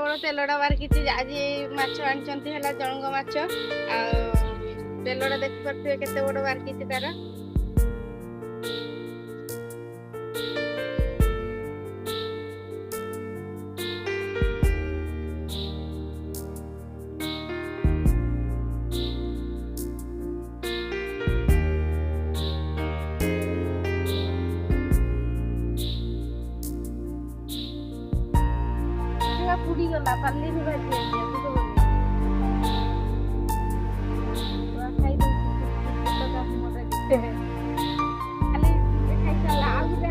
ବଡ଼ ତେଲଟା ବାହାରିଛି। ଆଜି ମାଛ ଆଣିଛନ୍ତି ହେଲା ଜଣଙ୍କ ମାଛ, ଆଉ ତେଲଟା ଦେଖିପାରୁଥିବେ କେତେ ବଡ଼ ବାହାରିଛି ତାର। ପୁଡ଼ିଗଲା ପାରିଲିନି ଭାଜି ଖାଲି ଖାଇସାରିଲା ଆଉ ଗୋଟେ